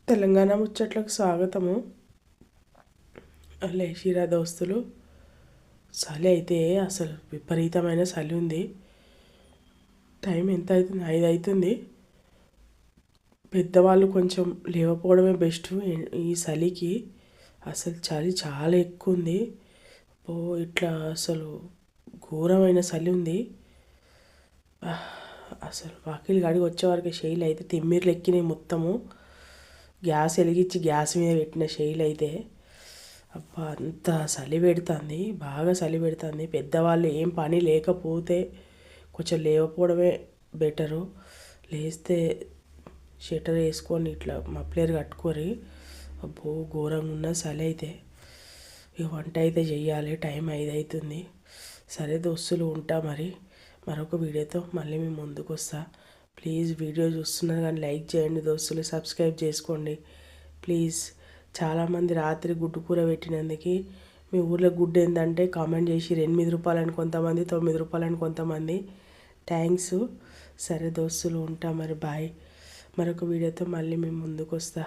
తెలంగాణ ముచ్చట్లకు స్వాగతము. లేచిరా దోస్తులు. చలి అయితే అసలు విపరీతమైన చలి ఉంది. టైం ఎంత అవుతుంది? 5 అవుతుంది. పెద్దవాళ్ళు కొంచెం లేవకపోవడమే బెస్ట్. ఈ చలికి అసలు చలి చాలా ఎక్కువ ఉంది. ఇట్లా అసలు ఘోరమైన చలి ఉంది. అసలు వాకిలి గడిగి వచ్చేవరకు శైలి అయితే తిమ్మిర్లు ఎక్కినాయి మొత్తము. గ్యాస్ వెలిగించి గ్యాస్ మీద పెట్టిన శైలి అయితే అబ్బా అంత చలి పెడుతుంది, బాగా చలి పెడుతుంది. పెద్దవాళ్ళు ఏం పని లేకపోతే కొంచెం లేవకపోవడమే బెటరు. లేస్తే షెటర్ వేసుకొని ఇట్లా మఫ్లర్ కట్టుకొని అబ్బో ఘోరంగా ఉన్న చలి అయితే. ఇక వంట అయితే చెయ్యాలి. టైం 5 అవుతుంది. సరే దోస్తులు, ఉంటా మరి. మరొక వీడియోతో మళ్ళీ మీ ముందుకు వస్తా. ప్లీజ్ వీడియో చూస్తున్నారు కానీ లైక్ చేయండి దోస్తులు, సబ్స్క్రైబ్ చేసుకోండి ప్లీజ్. చాలామంది రాత్రి గుడ్డు కూర పెట్టినందుకు మీ ఊర్లో గుడ్డు ఏంటంటే కామెంట్ చేసి 8 రూపాయలని కొంతమంది, 9 రూపాయలని కొంతమంది. థ్యాంక్స్. సరే దోస్తులు, ఉంటా మరి. బాయ్. మరొక వీడియోతో మళ్ళీ మీ ముందుకు వస్తా.